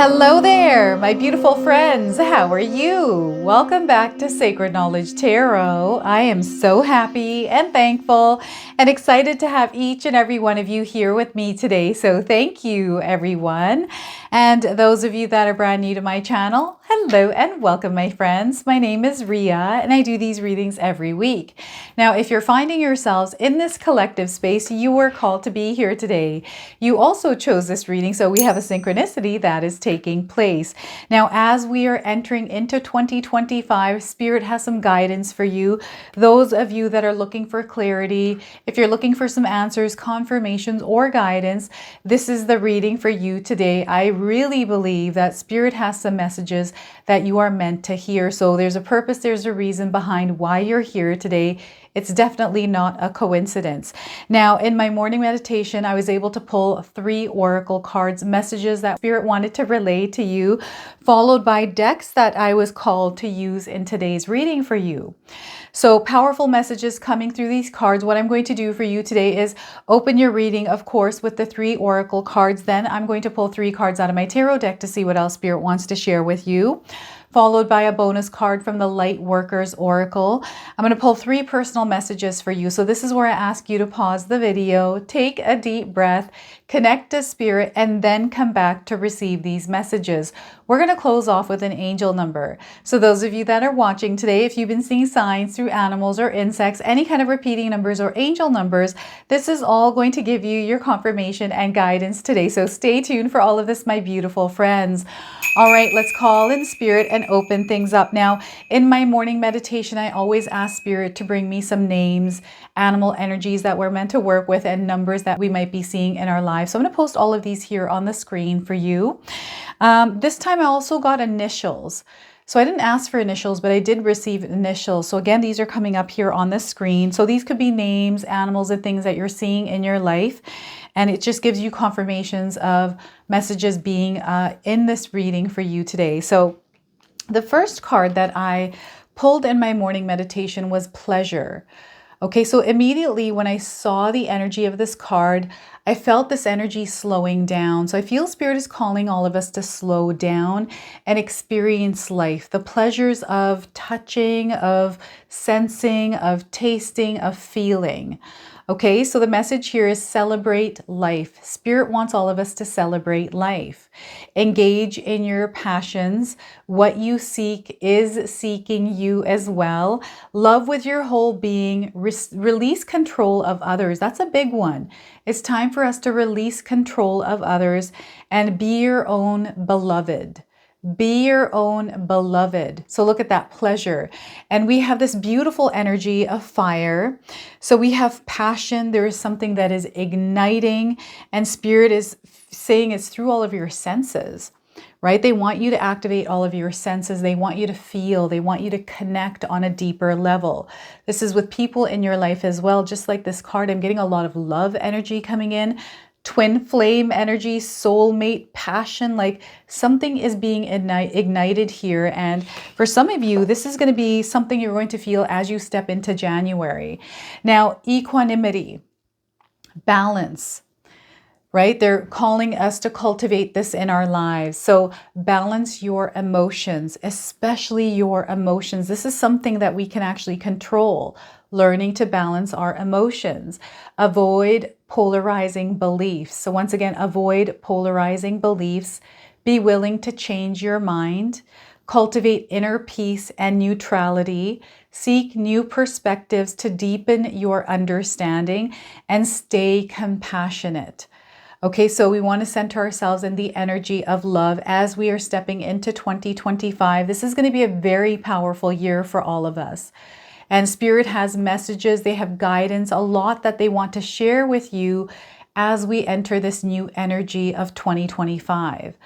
Hello there, my beautiful friends. How are you? Welcome back to Sacred Knowledge Tarot. I am so happy and thankful and excited to have each and every one of you here with me today. So thank you, everyone. And those of you that are brand new to my channel, hello and welcome, my friends. My name is Ria and I do these readings every week. Now, if you're finding yourselves in this collective space, you were called to be here today. You also chose this reading, so we have a synchronicity that is taking place. Now, as we are entering into 2025, Spirit has some guidance for you. Those of you that are looking for clarity, if you're looking for some answers, confirmations, or guidance, this is the reading for you today. I really believe that Spirit has some messages that you are meant to hear. So there's a purpose, there's a reason behind why you're here today. It's definitely not a coincidence. Now, in my morning meditation, I was able to pull 3 oracle cards, messages that Spirit wanted to relay to you, followed by decks that I was called to use in today's reading for you. So powerful messages coming through these cards. What I'm going to do for you today is open your reading, of course, with the 3 oracle cards. Then I'm going to pull 3 cards out of my tarot deck to see what else Spirit wants to share with you, followed by a bonus card from the Light Workers Oracle. I'm going to pull 3 personal messages for you. So this is where I ask you to pause the video, take a deep breath, connect to Spirit, and then come back to receive these messages. We're going to close off with an angel number. So those of you that are watching today, if you've been seeing signs through animals or insects, any kind of repeating numbers or angel numbers, this is all going to give you your confirmation and guidance today. So stay tuned for all of this, my beautiful friends. All right, let's call in Spirit and open things up. Now, in my morning meditation, I always ask Spirit to bring me some names, animal energies that we're meant to work with, and numbers that we might be seeing in our lives. So I'm going to post all of these here on the screen for you. This time I also got initials. So I didn't ask for initials, but I did receive initials. So again, these are coming up here on the screen. So these could be names, animals, and things that you're seeing in your life. And it just gives you confirmations of messages being in this reading for you today. So the first card that I pulled in my morning meditation was pleasure. Okay, so immediately when I saw the energy of this card, I felt this energy slowing down. So I feel Spirit is calling all of us to slow down and experience life. The pleasures of touching, of sensing, of tasting, of feeling. Okay, so the message here is celebrate life. Spirit wants all of us to celebrate life. Engage in your passions. What you seek is seeking you as well. Love with your whole being. Release control of others. That's a big one. It's time for us to release control of others and be your own beloved. Be your own beloved. So look at that, pleasure. And we have this beautiful energy of fire. So we have passion. There is something that is igniting, and Spirit is saying it's through all of your senses, right? They want you to activate all of your senses. They want you to feel. They want you to connect on a deeper level. This is with people in your life as well. Just like this card, I'm getting a lot of love energy coming in. Twin flame energy, soulmate, passion, like something is being ignited here. And for some of you, this is going to be something you're going to feel as you step into January. Now, equanimity, balance, right? They're calling us to cultivate this in our lives. So balance your emotions, especially your emotions. This is something that we can actually control. Learning to balance our emotions. Avoid polarizing beliefs. So once again, avoid polarizing beliefs. Be willing to change your mind. Cultivate inner peace and neutrality. Seek new perspectives to deepen your understanding and stay compassionate. Okay, so we want to center ourselves in the energy of love as we are stepping into 2025. This is going to be a very powerful year for all of us. And Spirit has messages, they have guidance, a lot that they want to share with you as we enter this new energy of 2025.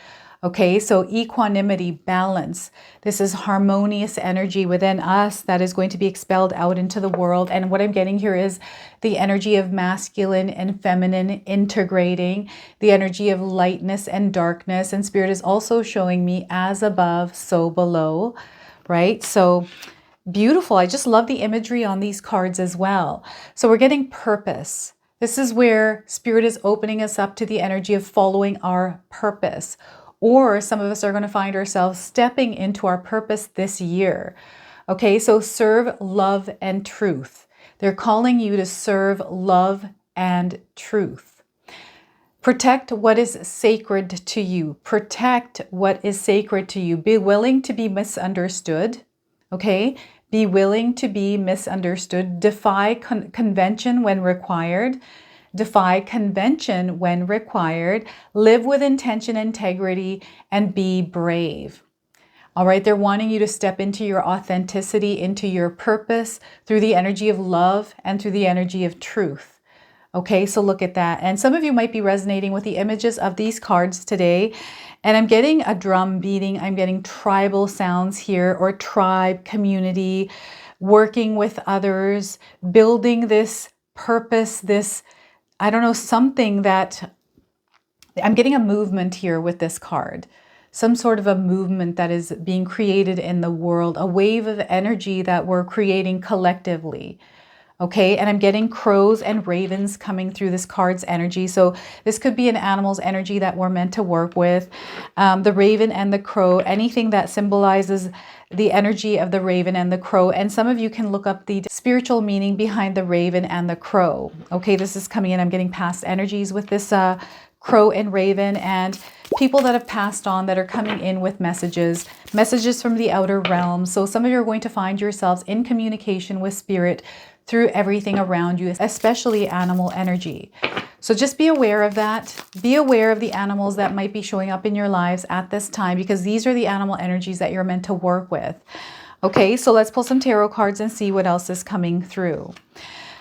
Okay, so equanimity, balance. This is harmonious energy within us that is going to be expelled out into the world. And what I'm getting here is the energy of masculine and feminine integrating, the energy of lightness and darkness. And Spirit is also showing me as above, so below, right? So beautiful. I just love the imagery on these cards as well. So we're getting purpose. This is where Spirit is opening us up to the energy of following our purpose or some of us are going to find ourselves stepping into our purpose this year. Okay, so serve, love, and truth. They're calling you to serve, love, and truth. Protect what is sacred to you. Protect what is sacred to you. Be willing to be misunderstood. Okay? Be willing to be misunderstood. Defy convention when required. Defy convention when required. Live with intention, integrity, and be brave. All right, they're wanting you to step into your authenticity, into your purpose through the energy of love and through the energy of truth. Okay, so look at that. And some of you might be resonating with the images of these cards today. And I'm getting a drum beating. I'm getting tribal sounds here, or tribe, community, working with others, building this purpose, this, I don't know, something that I'm getting a movement here with this card. Some sort of a movement that is being created in the world, a wave of energy that we're creating collectively. Okay, and I'm getting crows and ravens coming through this card's energy. So this could be an animal's energy that we're meant to work with. The raven and the crow, anything that symbolizes the energy of the raven and the crow. And some of you can look up the spiritual meaning behind the raven and the crow. Okay, this is coming in. I'm getting past energies with this crow and raven, and people that have passed on that are coming in with messages from the outer realm. So some of you are going to find yourselves in communication with spirit through everything around you, especially animal energy. So just be aware of that. Be aware of the animals that might be showing up in your lives at this time, because these are the animal energies that you're meant to work with. Okay, so let's pull some tarot cards and see what else is coming through.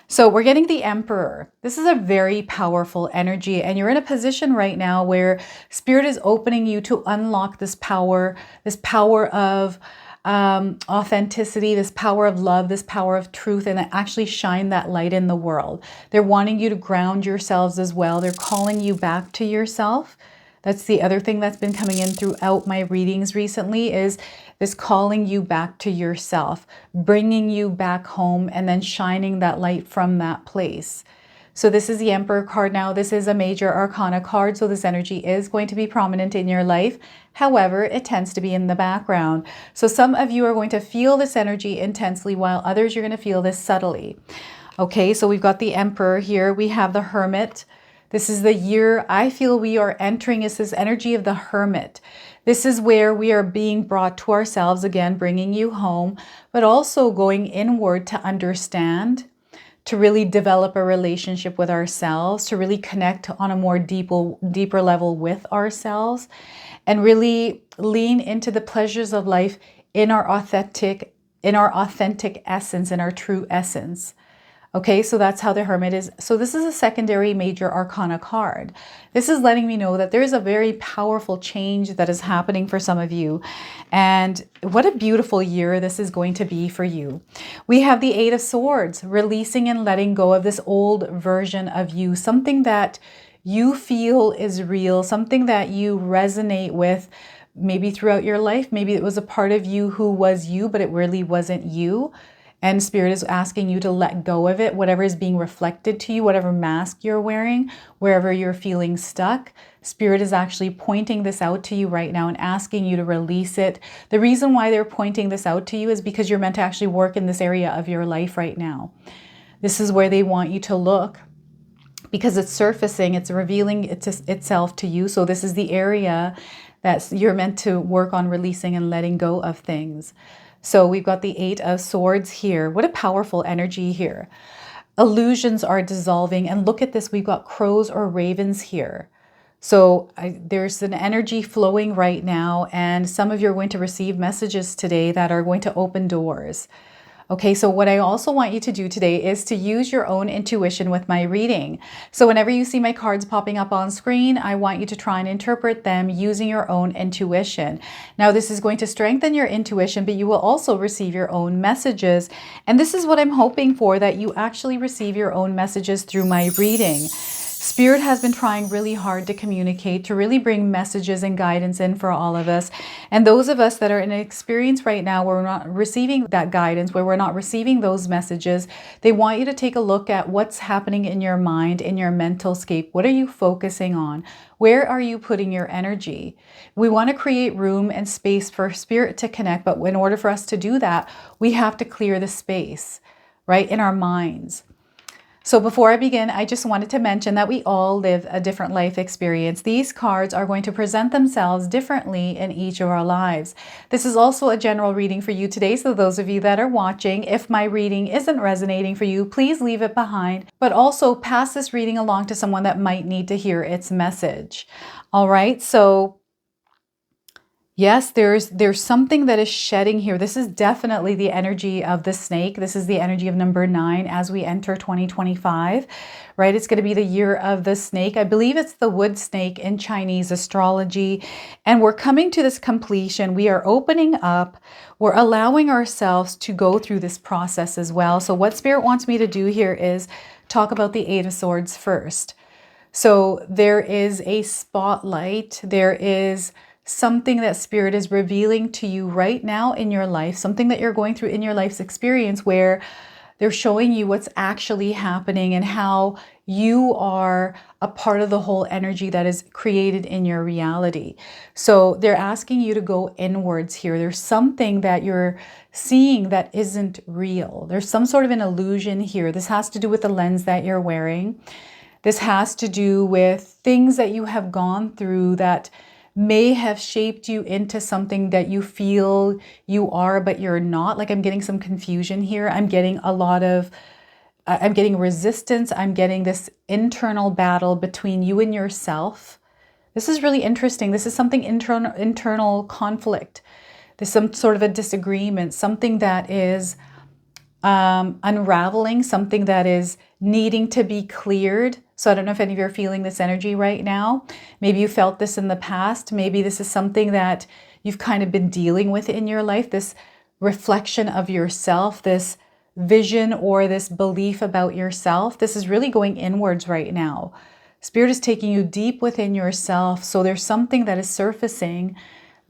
So we're getting the Emperor. This is a very powerful energy, and you're in a position right now where Spirit is opening you to unlock this power of authenticity, this power of love, this power of truth, and actually shine that light in the world. They're wanting you to ground yourselves as well. They're calling you back to yourself. That's the other thing that's been coming in throughout my readings recently, is this calling you back to yourself, bringing you back home, and then shining that light from that place. So this is the Emperor card now. This is a major arcana card, so this energy is going to be prominent in your life. However, it tends to be in the background. So some of you are going to feel this energy intensely, while others you're going to feel this subtly. Okay, so we've got the Emperor here. We have the Hermit. This is the year I feel we are entering, is this energy of the Hermit. This is where we are being brought to ourselves again, bringing you home, but also going inward to understand, to really develop a relationship with ourselves, to really connect on a more deeper level with ourselves, and really lean into the pleasures of life in our authentic essence, in our true essence. Okay, so that's how the Hermit is. So this is a secondary major arcana card. This is letting me know that there is a very powerful change that is happening for some of you. And what a beautiful year this is going to be for you. We have the Eight of Swords, releasing and letting go of this old version of you, something that you feel is real, something that you resonate with maybe throughout your life. Maybe it was a part of you who was you, but it really wasn't you. And Spirit is asking you to let go of it, whatever is being reflected to you, whatever mask you're wearing, wherever you're feeling stuck. Spirit is actually pointing this out to you right now and asking you to release it. The reason why they're pointing this out to you is because you're meant to actually work in this area of your life right now. This is where they want you to look, because it's surfacing, it's revealing itself to you. So this is the area that you're meant to work on releasing and letting go of things. So we've got the Eight of Swords here. What a powerful energy here. Illusions are dissolving. And look at this, we've got crows or ravens here. So there's an energy flowing right now, and some of you are going to receive messages today that are going to open doors. Okay, so what I also want you to do today is to use your own intuition with my reading. So whenever you see my cards popping up on screen, I want you to try and interpret them using your own intuition. Now, this is going to strengthen your intuition, but you will also receive your own messages. And this is what I'm hoping for, that you actually receive your own messages through my reading. Spirit has been trying really hard to communicate, to really bring messages and guidance in for all of us. And those of us that are in an experience right now where we're not receiving that guidance, where we're not receiving those messages, they want you to take a look at what's happening in your mind, in your mental scape. What are you focusing on? Where are you putting your energy? We want to create room and space for Spirit to connect, but in order for us to do that, we have to clear the space, right, in our minds. So before I begin, I just wanted to mention that we all live a different life experience. These cards are going to present themselves differently in each of our lives. This is also a general reading for you today. So those of you that are watching, if my reading isn't resonating for you, please leave it behind, but also pass this reading along to someone that might need to hear its message. All right. So yes, there's something that is shedding here. This is definitely the energy of the snake. This is the energy of number 9 as we enter 2025, right? It's going to be the year of the snake. I believe it's the wood snake in Chinese astrology. And we're coming to this completion. We are opening up. We're allowing ourselves to go through this process as well. So what Spirit wants me to do here is talk about the 8 of Swords first. So there is a spotlight. There is something that Spirit is revealing to you right now in your life, something that you're going through in your life's experience where they're showing you what's actually happening and how you are a part of the whole energy that is created in your reality. So they're asking you to go inwards here. There's something that you're seeing that isn't real. There's some sort of an illusion here. This has to do with the lens that you're wearing. This has to do with things that you have gone through that may have shaped you into something that you feel you are, but you're not. Like I'm getting some confusion here. I'm getting I'm getting resistance. I'm getting this internal battle between you and yourself. This is really interesting. This is something internal conflict. There's some sort of a disagreement, something that is unraveling, something that is needing to be cleared. So I don't know if any of you are feeling this energy right now. Maybe you felt this in the past. Maybe this is something that you've kind of been dealing with in your life, this reflection of yourself, this vision or this belief about yourself. This is really going inwards right now. Spirit is taking you deep within yourself. So there's something that is surfacing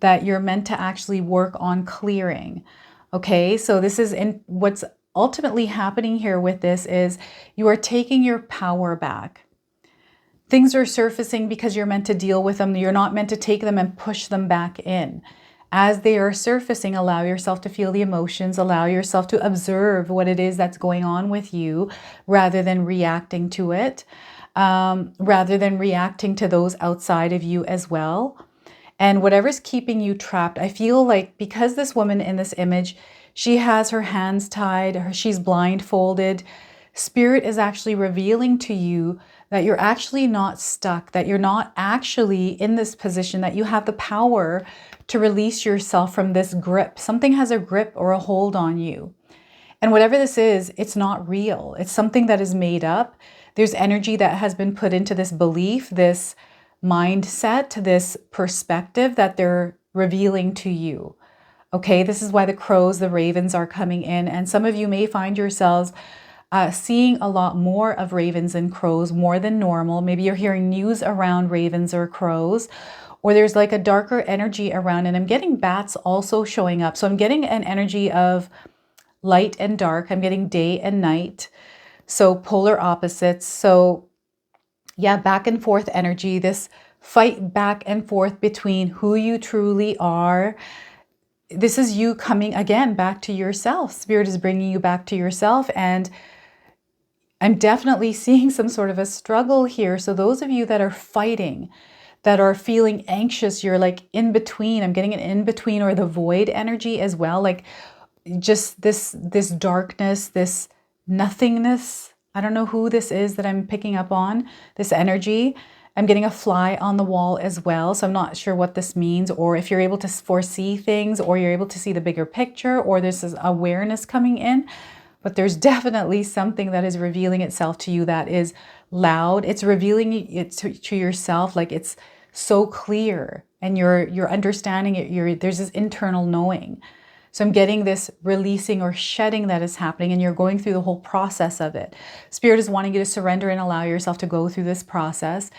that you're meant to actually work on clearing. Okay, so this is what's ultimately happening here with this is you are taking your power back. Things are surfacing because you're meant to deal with them. You're not meant to take them and push them back in. As they are surfacing, allow yourself to feel the emotions, allow yourself to observe what it is that's going on with you rather than reacting to it, rather than reacting to those outside of you as well. And whatever's keeping you trapped, I feel like because this woman in this image, she has her hands tied, she's blindfolded. Spirit is actually revealing to you that you're actually not stuck, that you're not actually in this position, that you have the power to release yourself from this grip. Something has a grip or a hold on you. And whatever this is, it's not real. It's something that is made up. There's energy that has been put into this belief, this mindset, this perspective that they're revealing to you. Okay, this is why the crows, the ravens are coming in. And some of you may find yourselves seeing a lot more of ravens and crows, more than normal. Maybe you're hearing news around ravens or crows, or there's like a darker energy around. And I'm getting bats also showing up. So I'm getting an energy of light and dark. I'm getting day and night. So polar opposites. So yeah, back and forth energy, this fight back and forth between who you truly are. This is you coming again back to yourself. Spirit is bringing you back to yourself. And I'm definitely seeing some sort of a struggle here. So those of you that are fighting, that are feeling anxious, you're like in between. I'm getting an in between or the void energy as well. Like just this darkness, this nothingness. I don't know who this is that I'm picking up on, this energy. I'm getting a fly on the wall as well. So I'm not sure what this means, or if you're able to foresee things, or you're able to see the bigger picture, or there's this awareness coming in. But there's definitely something that is revealing itself to you that is loud. It's revealing it to yourself, like it's so clear and you're understanding it. There's this internal knowing. So I'm getting this releasing or shedding that is happening, and you're going through the whole process of it. Spirit is wanting you to surrender and allow yourself to go through this process.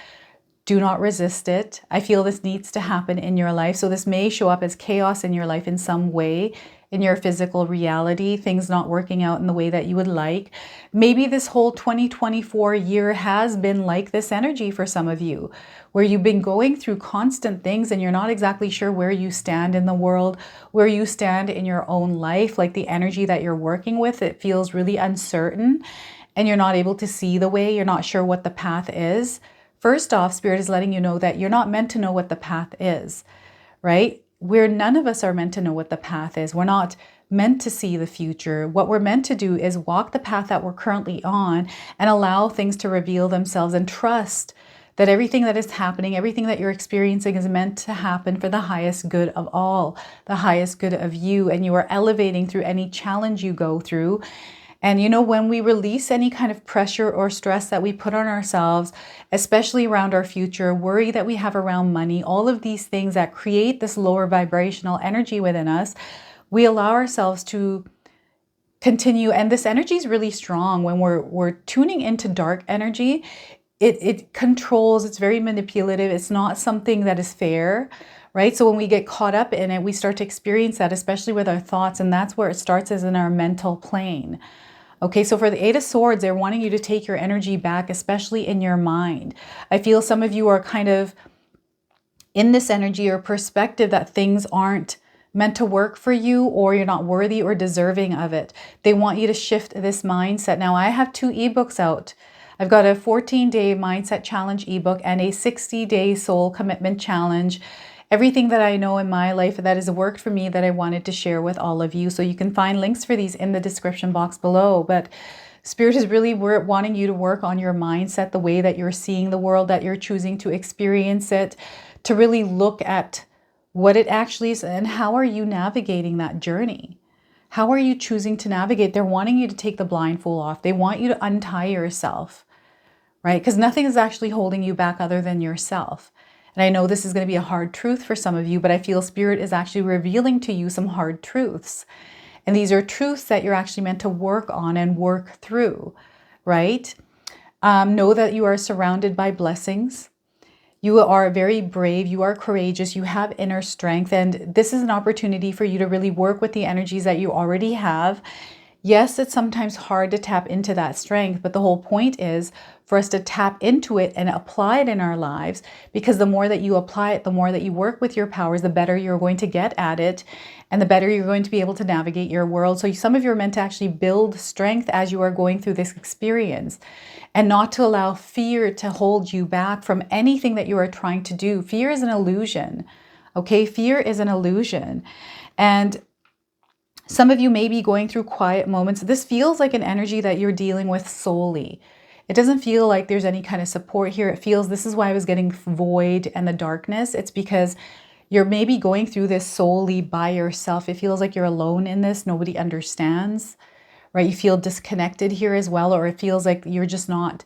Do not resist it. I feel this needs to happen in your life. So this may show up as chaos in your life in some way, in your physical reality, things not working out in the way that you would like. Maybe this whole 2024 year has been like this energy for some of you, where you've been going through constant things and you're not exactly sure where you stand in the world, where you stand in your own life, like the energy that you're working with, it feels really uncertain and you're not able to see the way, you're not sure what the path is. First off, Spirit is letting you know that you're not meant to know what the path is, right? None of us are meant to know what the path is. We're not meant to see the future. What we're meant to do is walk the path that we're currently on and allow things to reveal themselves and trust that everything that is happening, everything that you're experiencing is meant to happen for the highest good of all, the highest good of you. And you are elevating through any challenge you go through. And you know, when we release any kind of pressure or stress that we put on ourselves, especially around our future, worry that we have around money, all of these things that create this lower vibrational energy within us, we allow ourselves to continue. And this energy is really strong. When we're tuning into dark energy, it controls, it's very manipulative. It's not something that is fair, right? So when we get caught up in it, we start to experience that, especially with our thoughts. And that's where it starts, is in our mental plane. Okay, so for the Eight of Swords, they're wanting you to take your energy back, especially in your mind. I feel some of you are kind of in this energy or perspective that things aren't meant to work for you, or you're not worthy or deserving of it. They want you to shift this mindset. Now, I have 2 ebooks out. I've got a 14-day mindset challenge ebook and a 60-day soul commitment challenge. Everything that I know in my life that has worked for me that I wanted to share with all of you. So you can find links for these in the description box below. But Spirit is really wanting you to work on your mindset, the way that you're seeing the world, that you're choosing to experience it, to really look at what it actually is and how are you navigating that journey? How are you choosing to navigate? They're wanting you to take the blindfold off. They want you to untie yourself, right? Because nothing is actually holding you back other than yourself. And I know this is going to be a hard truth for some of you, but I feel Spirit is actually revealing to you some hard truths. And these are truths that you're actually meant to work on and work through, right? Know that you are surrounded by blessings. You are very brave. You are courageous. You have inner strength. And this is an opportunity for you to really work with the energies that you already have. Yes, it's sometimes hard to tap into that strength, but the whole point is for us to tap into it and apply it in our lives, because the more that you apply it, the more that you work with your powers, the better you're going to get at it, and the better you're going to be able to navigate your world. So some of you are meant to actually build strength as you are going through this experience, and not to allow fear to hold you back from anything that you are trying to do. Fear is an illusion, okay? Fear is an illusion. And some of you may be going through quiet moments. This feels like an energy that you're dealing with solely. It doesn't feel like there's any kind of support here. It feels, this is why I was getting void and the darkness. It's because you're maybe going through this solely by yourself. It feels like you're alone in this. Nobody understands, right? You feel disconnected here as well, or it feels like you're just not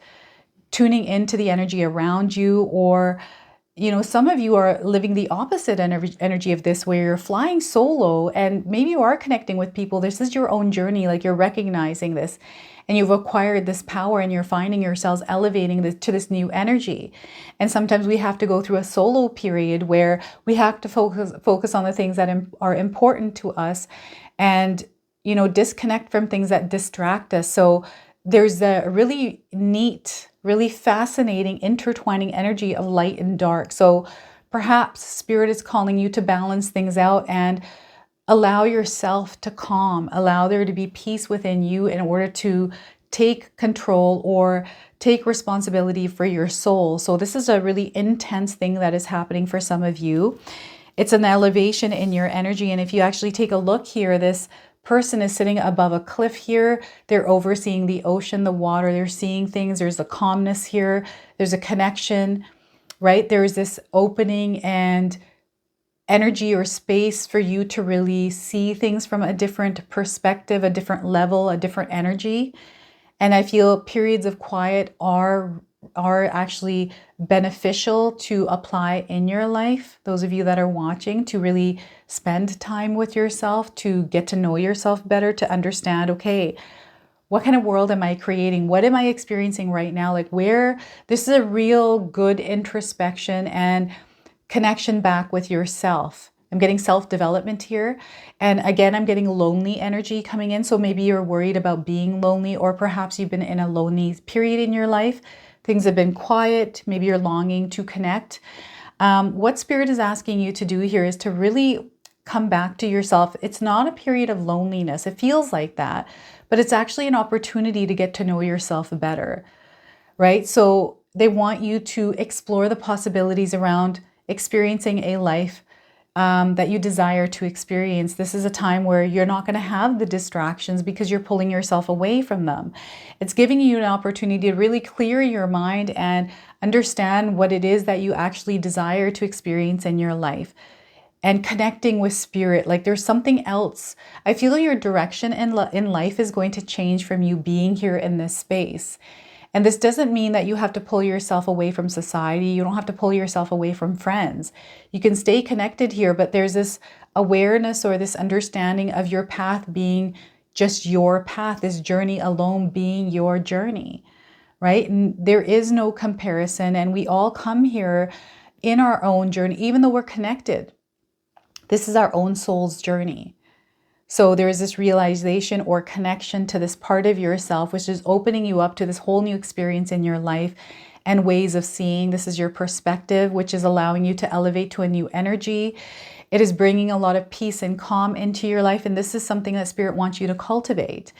tuning into the energy around you, or you know, some of you are living the opposite energy of this, where you're flying solo and maybe you are connecting with people. This is your own journey, like you're recognizing this and you've acquired this power and you're finding yourselves elevating to this new energy. And sometimes we have to go through a solo period where we have to focus on the things that are important to us and, you know, disconnect from things that distract us. So there's a really neat, really fascinating intertwining energy of light and dark. So perhaps Spirit is calling you to balance things out and allow yourself to calm, allow there to be peace within you in order to take control or take responsibility for your soul. So this is a really intense thing that is happening for some of you. It's an elevation in your energy. And if you actually take a look here, this person is sitting above a cliff here. They're overseeing the ocean, the water. They're seeing things. There's a calmness here. There's a connection, right? There's this opening and energy or space for you to really see things from a different perspective, a different level, a different energy. And I feel periods of quiet are are actually beneficial to apply in your life. Those of you that are watching, to really spend time with yourself, to get to know yourself better, to understand, okay, what kind of world am I creating? What am I experiencing right now? Like this is a real good introspection and connection back with yourself. I'm getting self-development here. And again, I'm getting lonely energy coming in. So maybe you're worried about being lonely, or perhaps you've been in a lonely period in your life. Things have been quiet. Maybe you're longing to connect. What Spirit is asking you to do here is to really come back to yourself. It's not a period of loneliness. It feels like that, but it's actually an opportunity to get to know yourself better, right? So they want you to explore the possibilities around experiencing a life that you desire to experience. This is a time where you're not going to have the distractions because you're pulling yourself away from them. It's giving you an opportunity to really clear your mind and understand what it is that you actually desire to experience in your life. And connecting with Spirit, like there's something else. I feel your direction in life is going to change from you being here in this space. And this doesn't mean that you have to pull yourself away from society. You don't have to pull yourself away from friends. You can stay connected here, but there's this awareness or this understanding of your path being just your path, this journey alone being your journey, right? And there is no comparison, and we all come here in our own journey, even though we're connected. This is our own soul's journey. So there is this realization or connection to this part of yourself, which is opening you up to this whole new experience in your life and ways of seeing. This is your perspective, which is allowing you to elevate to a new energy. It is bringing a lot of peace and calm into your life. And this is something that Spirit wants you to cultivate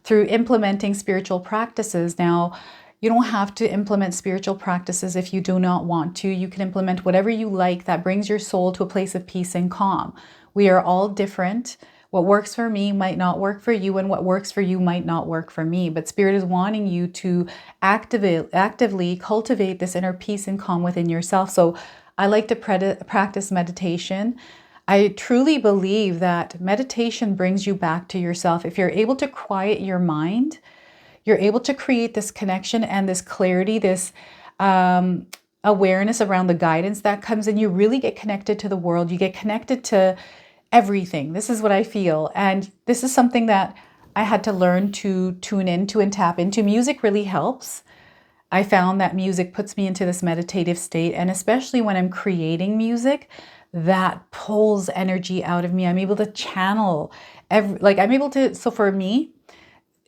through implementing spiritual practices. Now, you don't have to implement spiritual practices if you do not want to. You can implement whatever you like that brings your soul to a place of peace and calm. We are all different. What works for me might not work for you, and what works for you might not work for me. But Spirit is wanting you to actively cultivate this inner peace and calm within yourself. So I like to practice meditation. I truly believe that meditation brings you back to yourself. If you're able to quiet your mind, you're able to create this connection and this clarity, this awareness around the guidance that comes in. You really get connected to the world. You get connected to everything. This is what I feel. And this is something that I had to learn to tune into and tap into. Music really helps. I found that music puts me into this meditative state. And especially when I'm creating music, that pulls energy out of me. I'm able to channel so for me,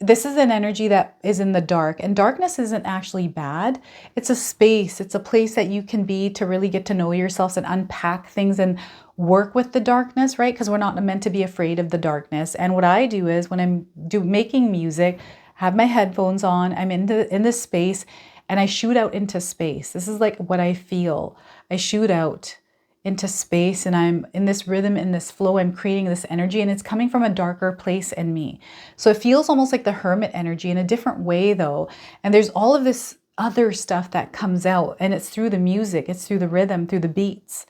this is an energy that is in the dark, and darkness isn't actually bad. It's a space. It's a place that you can be to really get to know yourselves and unpack things and work with the darkness, right? Because we're not meant to be afraid of the darkness. And what I do is when I'm making music, have my headphones on, I'm in this space, and I shoot out into space. This is like what I feel. I shoot out into space, and I'm in this rhythm, in this flow. I'm creating this energy, and it's coming from a darker place in me. So it feels almost like the hermit energy in a different way though. And there's all of this other stuff that comes out, and it's through the music, it's through the rhythm, through the beats,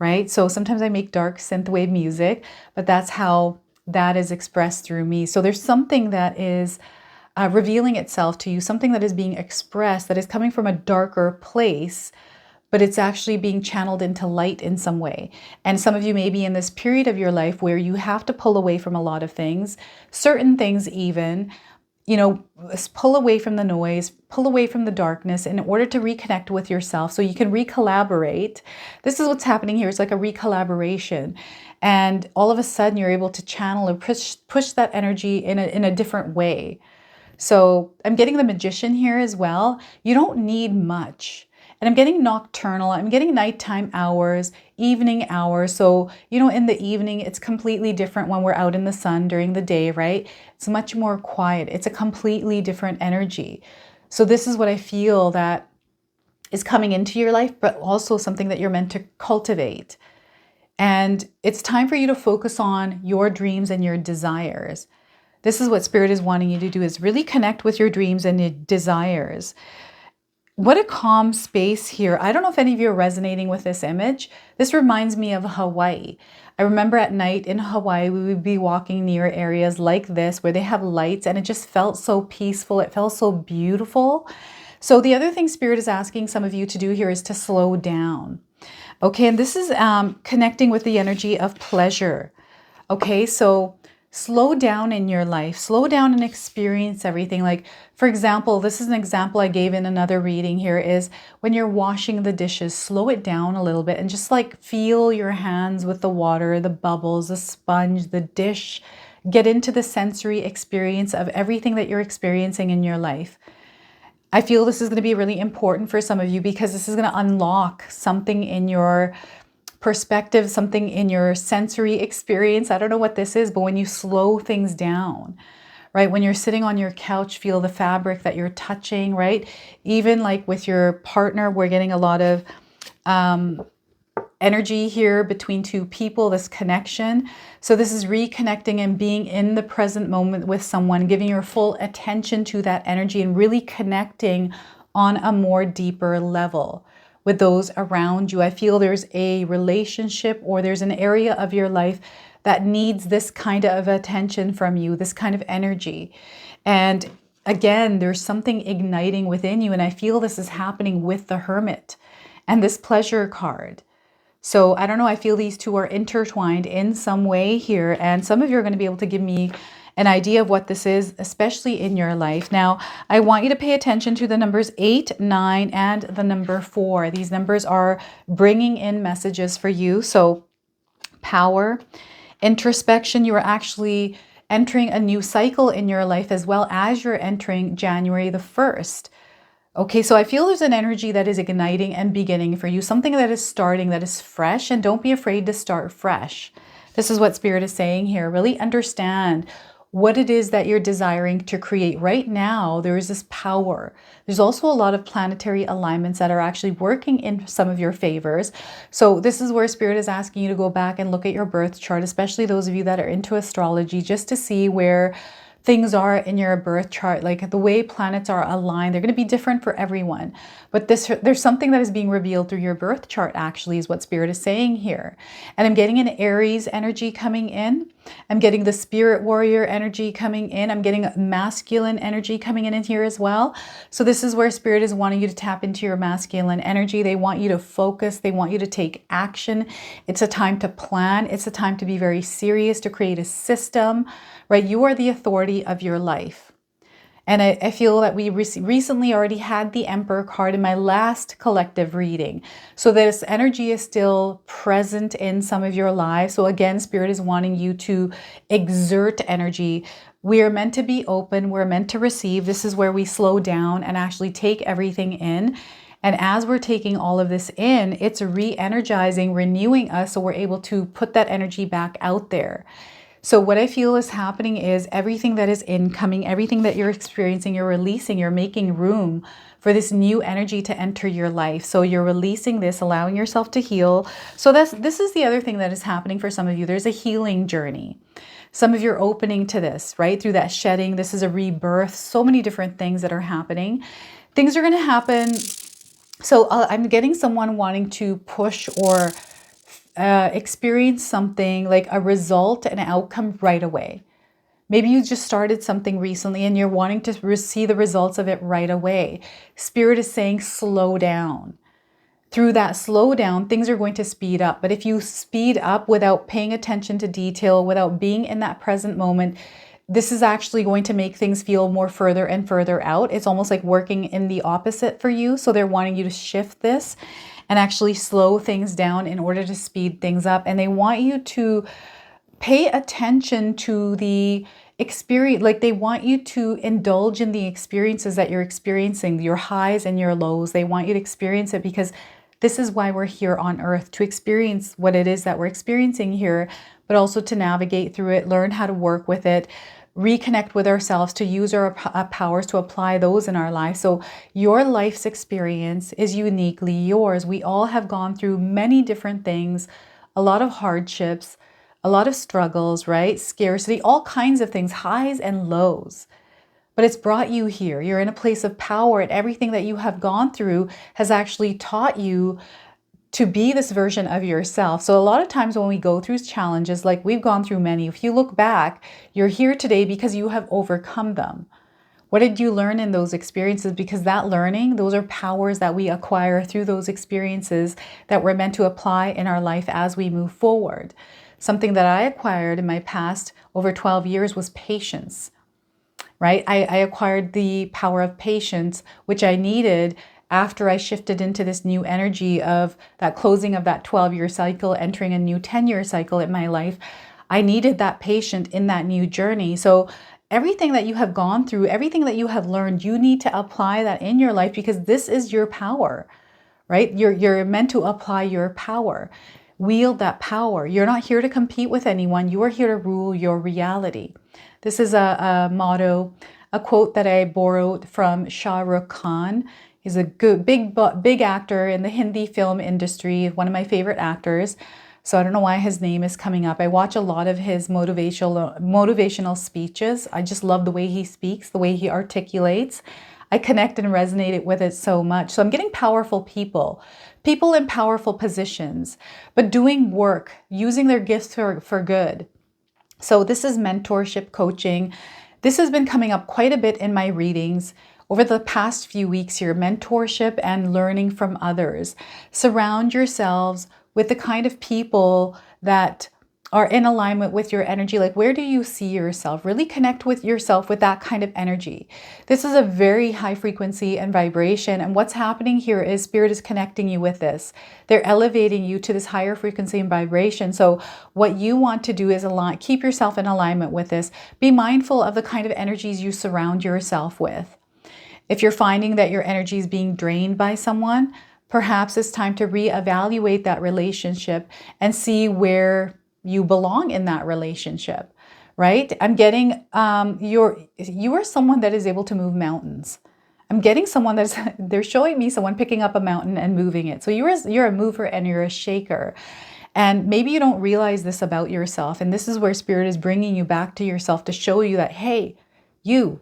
right? So sometimes I make dark synthwave music, but that's how that is expressed through me. So there's something that is revealing itself to you, something that is being expressed that is coming from a darker place, but it's actually being channeled into light in some way. And some of you may be in this period of your life where you have to pull away from a lot of things, certain things even, pull away from the noise, pull away from the darkness in order to reconnect with yourself so you can recollaborate. This is what's happening here. It's like a recollaboration. And all of a sudden you're able to channel or push that energy in a different way. So I'm getting the Magician here as well. You don't need much. And I'm getting nocturnal, I'm getting nighttime hours, evening hours. So, in the evening, it's completely different when we're out in the sun during the day, right? It's much more quiet. It's a completely different energy. So this is what I feel that is coming into your life, but also something that you're meant to cultivate. And it's time for you to focus on your dreams and your desires. This is what Spirit is wanting you to do, is really connect with your dreams and your desires. What a calm space here. I don't know if any of you are resonating with this image. This reminds me of Hawaii. I remember at night in Hawaii, we would be walking near areas like this where they have lights, and it just felt so peaceful. It felt so beautiful. So the other thing Spirit is asking some of you to do here is to slow down. Okay, and this is connecting with the energy of pleasure. Okay, so slow down in your life. Slow down and experience everything. Like, for example, this is an example I gave in another reading here is when you're washing the dishes, slow it down a little bit and just like feel your hands with the water, the bubbles, the sponge, the dish. Get into the sensory experience of everything that you're experiencing in your life. I feel this is going to be really important for some of you because this is going to unlock something in your perspective, something in your sensory experience. I don't know what this is, but when you slow things down, right? When you're sitting on your couch, feel the fabric that you're touching, right? Even like with your partner, we're getting a lot of energy here between two people, this connection. So this is reconnecting and being in the present moment with someone, giving your full attention to that energy and really connecting on a more deeper level with those around you. I feel there's a relationship or there's an area of your life that needs this kind of attention from you, this kind of energy. And again, there's something igniting within you. And I feel this is happening with the Hermit and this pleasure card. So I don't know, I feel these two are intertwined in some way here. And some of you are going to be able to give me an idea of what this is, especially in your life. Now, I want you to pay attention to the numbers 8, 9, and the number 4. These numbers are bringing in messages for you. So power, introspection, you are actually entering a new cycle in your life as well as you're entering January the 1st. Okay, so I feel there's an energy that is igniting and beginning for you, something that is starting, that is fresh, and don't be afraid to start fresh. This is what Spirit is saying here. Really understand what it is that you're desiring to create. Right now, there is this power. There's also a lot of planetary alignments that are actually working in some of your favors. So this is where Spirit is asking you to go back and look at your birth chart, especially those of you that are into astrology, just to see where things are in your birth chart, like the way planets are aligned. They're going to be different for everyone. But there's something that is being revealed through your birth chart, actually, is what Spirit is saying here. And I'm getting an Aries energy coming in. I'm getting the spirit warrior energy coming in. I'm getting masculine energy coming in here as well. So this is where Spirit is wanting you to tap into your masculine energy. They want you to focus. They want you to take action. It's a time to plan. It's a time to be very serious, to create a system, right? You are the authority of your life. And I feel that we recently already had the Emperor card in my last collective reading. So this energy is still present in some of your lives. So again, Spirit is wanting you to exert energy. We are meant to be open. We're meant to receive. This is where we slow down and actually take everything in. And as we're taking all of this in, it's re-energizing, renewing us, so we're able to put that energy back out there. So what I feel is happening is everything that is incoming, everything that you're experiencing, you're releasing, you're making room for this new energy to enter your life. So you're releasing this, allowing yourself to heal. So this is the other thing that is happening for some of you. There's a healing journey. Some of you are opening to this, right? Through that shedding. This is a rebirth. So many different things that are happening. Things are going to happen. So I'm getting someone wanting to push or experience something like a result, an outcome right away. Maybe you just started something recently and you're wanting to see the results of it right away. Spirit is saying slow down. Through that slowdown, things are going to speed up. But if you speed up without paying attention to detail, without being in that present moment, this is actually going to make things feel more further and further out. It's almost like working in the opposite for you. So they're wanting you to shift this and actually slow things down in order to speed things up. And they want you to pay attention to the experience, like they want you to indulge in the experiences that you're experiencing, your highs and your lows. They want you to experience it because this is why we're here on earth, to experience what it is that we're experiencing here, but also to navigate through it, learn how to work with it, reconnect with ourselves, to use our powers to apply those in our life. So your life's experience is uniquely yours. We all have gone through many different things, a lot of hardships, a lot of struggles, right? Scarcity, all kinds of things, highs and lows. But it's brought you here. You're in a place of power, and everything that you have gone through has actually taught you to be this version of yourself. So a lot of times when we go through challenges, like we've gone through many, if you look back, you're here today because you have overcome them. What did you learn in those experiences? Because that learning, those are powers that we acquire through those experiences that we're meant to apply in our life as we move forward. Something that I acquired in my past over 12 years was patience, right? I acquired the power of patience, which I needed after I shifted into this new energy of that closing of that 12-year cycle, entering a new 10-year cycle in my life. I needed that patience in that new journey. So everything that you have gone through, everything that you have learned, you need to apply that in your life, because this is your power, right? You're meant to apply your power. Wield that power. You're not here to compete with anyone. You are here to rule your reality. This is a motto, a quote that I borrowed from Shah Rukh Khan. He's a good, big actor in the Hindi film industry, one of my favorite actors. So I don't know why his name is coming up. I watch a lot of his motivational speeches. I just love the way he speaks, the way he articulates. I connect and resonate with it so much. So I'm getting powerful people in powerful positions, but doing work, using their gifts for good. So this is mentorship coaching. This has been coming up quite a bit in my readings over the past few weeks here. Mentorship and learning from others. Surround yourselves with the kind of people that are in alignment with your energy. Like, where do you see yourself? Really connect with yourself with that kind of energy. This is a very high frequency and vibration. And what's happening here is Spirit is connecting you with this. They're elevating you to this higher frequency and vibration. So what you want to do is keep yourself in alignment with this. Be mindful of the kind of energies you surround yourself with. If you're finding that your energy is being drained by someone, perhaps it's time to reevaluate that relationship and see where you belong in that relationship, right? I'm getting you are someone that is able to move mountains. I'm getting someone they're showing me someone picking up a mountain and moving it. So you're a mover and you're a shaker. And maybe you don't realize this about yourself. And this is where Spirit is bringing you back to yourself to show you that, hey, you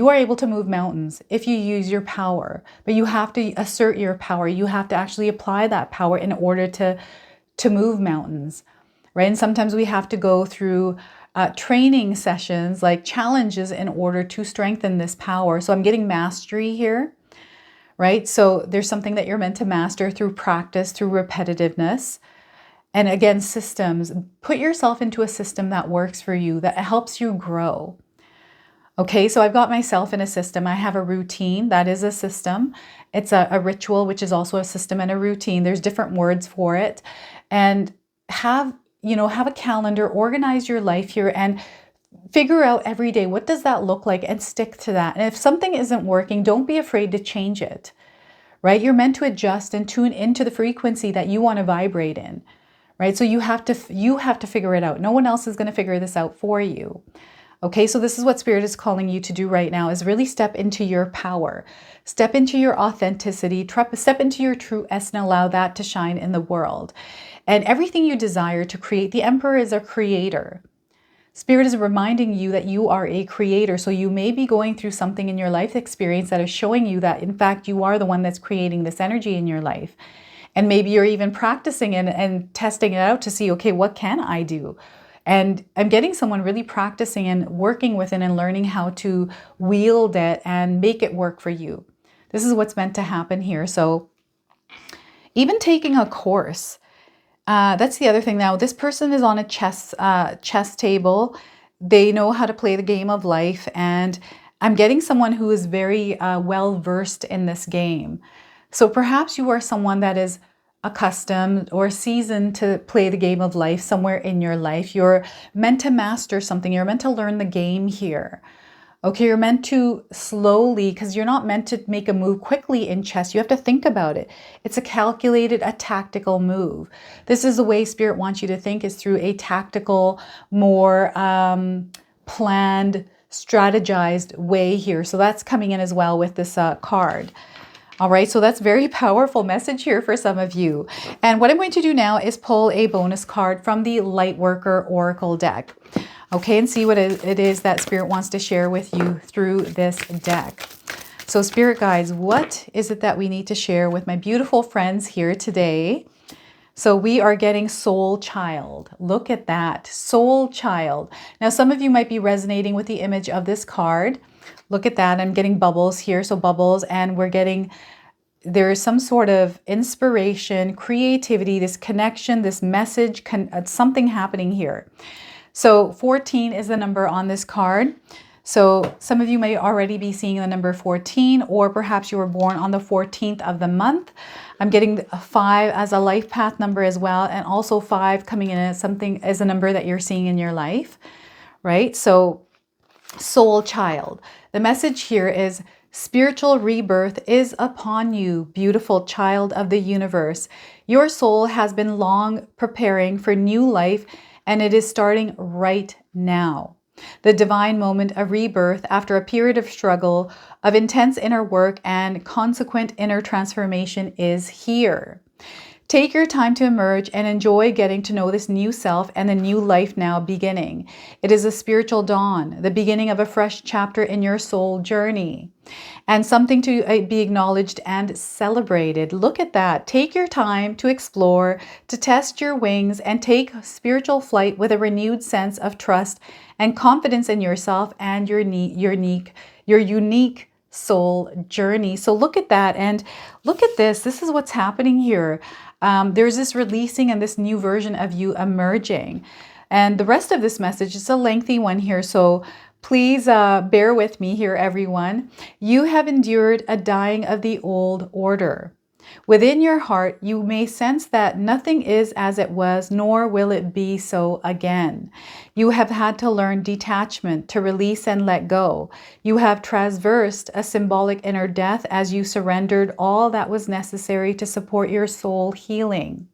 are able to move mountains if you use your power, but you have to assert your power. You have to actually apply that power in order to move mountains, right? And sometimes we have to go through training sessions, like challenges, in order to strengthen this power. So I'm getting mastery here, right? So there's something that you're meant to master through practice, through repetitiveness. And again, systems. Put yourself into a system that works for you, that helps you grow. Okay, so I've got myself in a system. I have a routine. That is a system. It's a ritual, which is also a system and a routine. There's different words for it. And have a calendar, organize your life here, and figure out every day, what does that look like, and stick to that. And if something isn't working, don't be afraid to change it, right? You're meant to adjust and tune into the frequency that you want to vibrate in, right? So you have to figure it out. No one else is going to figure this out for you. Okay, so this is what Spirit is calling you to do right now, is really step into your power, step into your authenticity, step into your true essence, and allow that to shine in the world. And everything you desire to create, the Emperor is a creator. Spirit is reminding you that you are a creator. So you may be going through something in your life experience that is showing you that, in fact, you are the one that's creating this energy in your life. And maybe you're even practicing and testing it out to see, okay, what can I do? And I'm getting someone really practicing and working with it and learning how to wield it and make it work for you. This is what's meant to happen here. So even taking a course, that's the other thing. Now, this person is on a chess table. They know how to play the game of life. And I'm getting someone who is very well versed in this game. So perhaps you are someone that is accustomed or seasoned to play the game of life somewhere in your life. You're meant to master something. You're meant to learn the game here. Okay, you're meant to slowly, because you're not meant to make a move quickly in chess. You have to think about it. It's a calculated, a tactical move. This is the way Spirit wants you to think, is through a tactical, more planned, strategized way here. So that's coming in as well with this card. All right, so that's very powerful message here for some of you. And what I'm going to do now is pull a bonus card from the Lightworker Oracle deck. Okay, and see what it is that Spirit wants to share with you through this deck. So Spirit guides, what is it that we need to share with my beautiful friends here today? So we are getting soul child. Look at that, soul child. Now, some of you might be resonating with the image of this card. Look at that. I'm getting bubbles here. So bubbles, and we're getting, there is some sort of inspiration, creativity, this connection, this message, something happening here. So 14 is the number on this card. So some of you may already be seeing the number 14, or perhaps you were born on the 14th of the month. I'm getting a 5 as a life path number as well, and also 5 coming in as something, as a number that you're seeing in your life, right? So soul child. The message here is spiritual rebirth is upon you, beautiful child of the universe. Your soul has been long preparing for new life, and it is starting right now. The divine moment of rebirth after a period of struggle, of intense inner work and consequent inner transformation is here. Take your time to emerge and enjoy getting to know this new self and the new life now beginning. It is a spiritual dawn, the beginning of a fresh chapter in your soul journey, and something to be acknowledged and celebrated. Look at that. Take your time to explore, to test your wings, and take spiritual flight with a renewed sense of trust and confidence in yourself and your unique soul journey. So look at that, and look at this. This is what's happening here. There's this releasing and this new version of you emerging. And the rest of this message is a lengthy one here, so please bear with me here, everyone. You have endured a dying of the old order. Within your heart, you may sense that nothing is as it was, nor will it be so again. You have had to learn detachment, to release and let go. You have traversed a symbolic inner death as you surrendered all that was necessary to support your soul healing.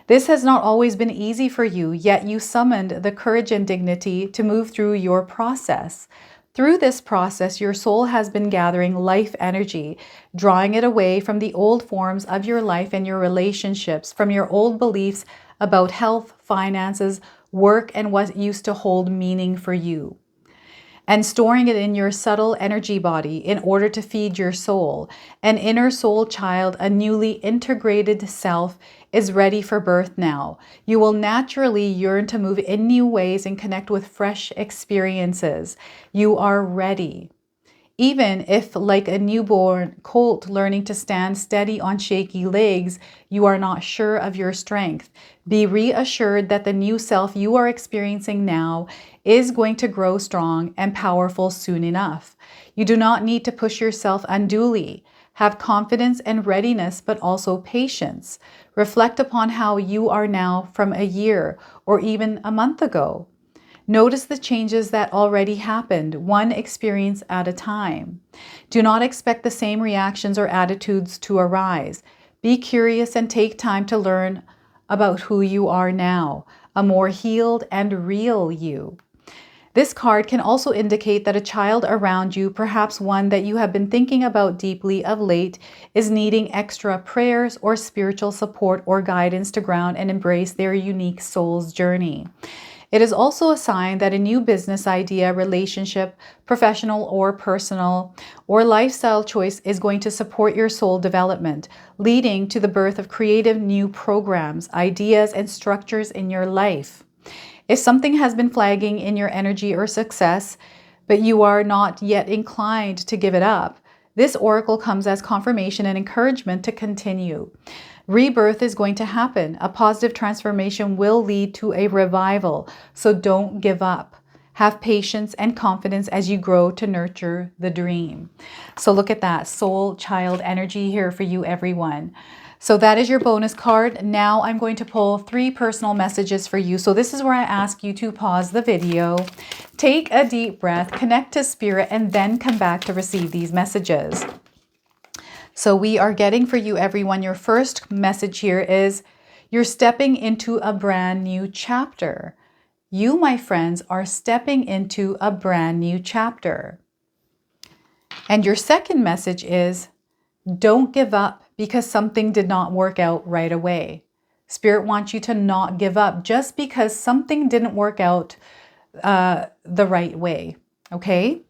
This has not always been easy for you, yet you summoned the courage and dignity to move through your process. Through this process, your soul has been gathering life energy, drawing it away from the old forms of your life and your relationships, from your old beliefs about health, finances, work, and what used to hold meaning for you, and storing it in your subtle energy body in order to feed your soul. An inner soul child, a newly integrated self, is ready for birth now. You will naturally yearn to move in new ways and connect with fresh experiences. You are ready. Even if, like a newborn colt learning to stand steady on shaky legs, you are not sure of your strength, be reassured that the new self you are experiencing now is going to grow strong and powerful soon enough. You do not need to push yourself unduly. Have confidence and readiness, but also patience. Reflect upon how you are now from a year or even a month ago. Notice the changes that already happened, one experience at a time. Do not expect the same reactions or attitudes to arise. Be curious and take time to learn about who you are now, a more healed and real you. This card can also indicate that a child around you, perhaps one that you have been thinking about deeply of late, is needing extra prayers or spiritual support or guidance to ground and embrace their unique soul's journey. It is also a sign that a new business idea, relationship, professional or personal, or lifestyle choice is going to support your soul development, leading to the birth of creative new programs, ideas, and structures in your life. If something has been flagging in your energy or success, but you are not yet inclined to give it up, this oracle comes as confirmation and encouragement to continue. Rebirth is going to happen. A positive transformation will lead to a revival, so don't give up. Have patience and confidence as you grow to nurture the dream. So look at that soul child energy here for you, everyone. So that is your bonus card. Now I'm going to pull 3 personal messages for you. So this is where I ask you to pause the video, take a deep breath, connect to spirit, and then come back to receive these messages. So we are getting for you, everyone, your first message here is you're stepping into a brand new chapter. You, my friends, are stepping into a brand new chapter. And your second message is don't give up because something did not work out right away. Spirit wants you to not give up just because something didn't work out the right way, okay?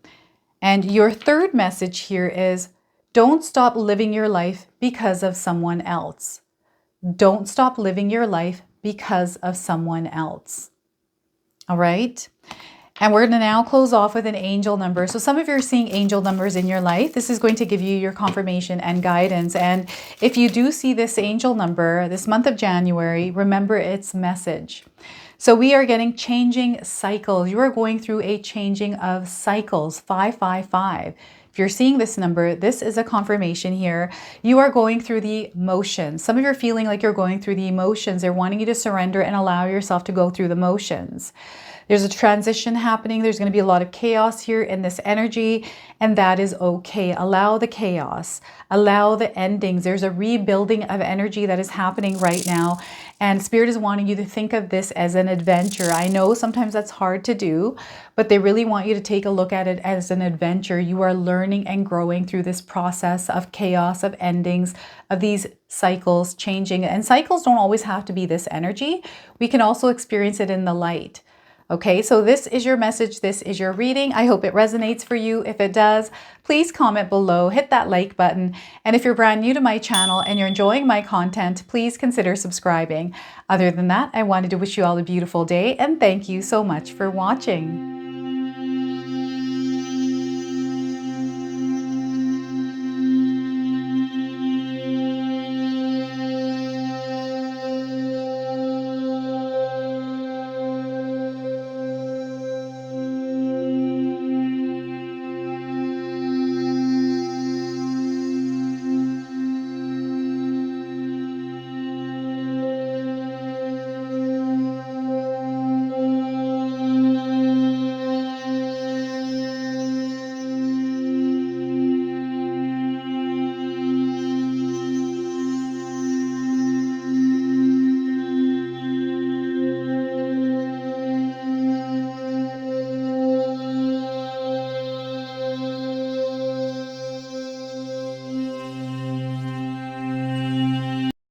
And your third message here is don't stop living your life because of someone else. Don't stop living your life because of someone else. All right? And we're going to now close off with an angel number. So some of you are seeing angel numbers in your life. This is going to give you your confirmation and guidance. And if you do see this angel number this month of January, remember its message. So we are getting changing cycles. You are going through a changing of cycles, 555. If you're seeing this number, this is a confirmation here. You are going through the motions. Some of you are feeling like you're going through the emotions. They're wanting you to surrender and allow yourself to go through the motions. There's a transition happening. There's going to be a lot of chaos here in this energy, and that is okay. Allow the chaos. Allow the endings. There's a rebuilding of energy that is happening right now, and Spirit is wanting you to think of this as an adventure. I know sometimes that's hard to do, but they really want you to take a look at it as an adventure. You are learning and growing through this process of chaos, of endings, of these cycles changing. And cycles don't always have to be this energy. We can also experience it in the light. Okay, so this is your message. This is your reading. I hope it resonates for you. If it does, please comment below, hit that like button. And if you're brand new to my channel and you're enjoying my content, please consider subscribing. Other than that, I wanted to wish you all a beautiful day and thank you so much for watching.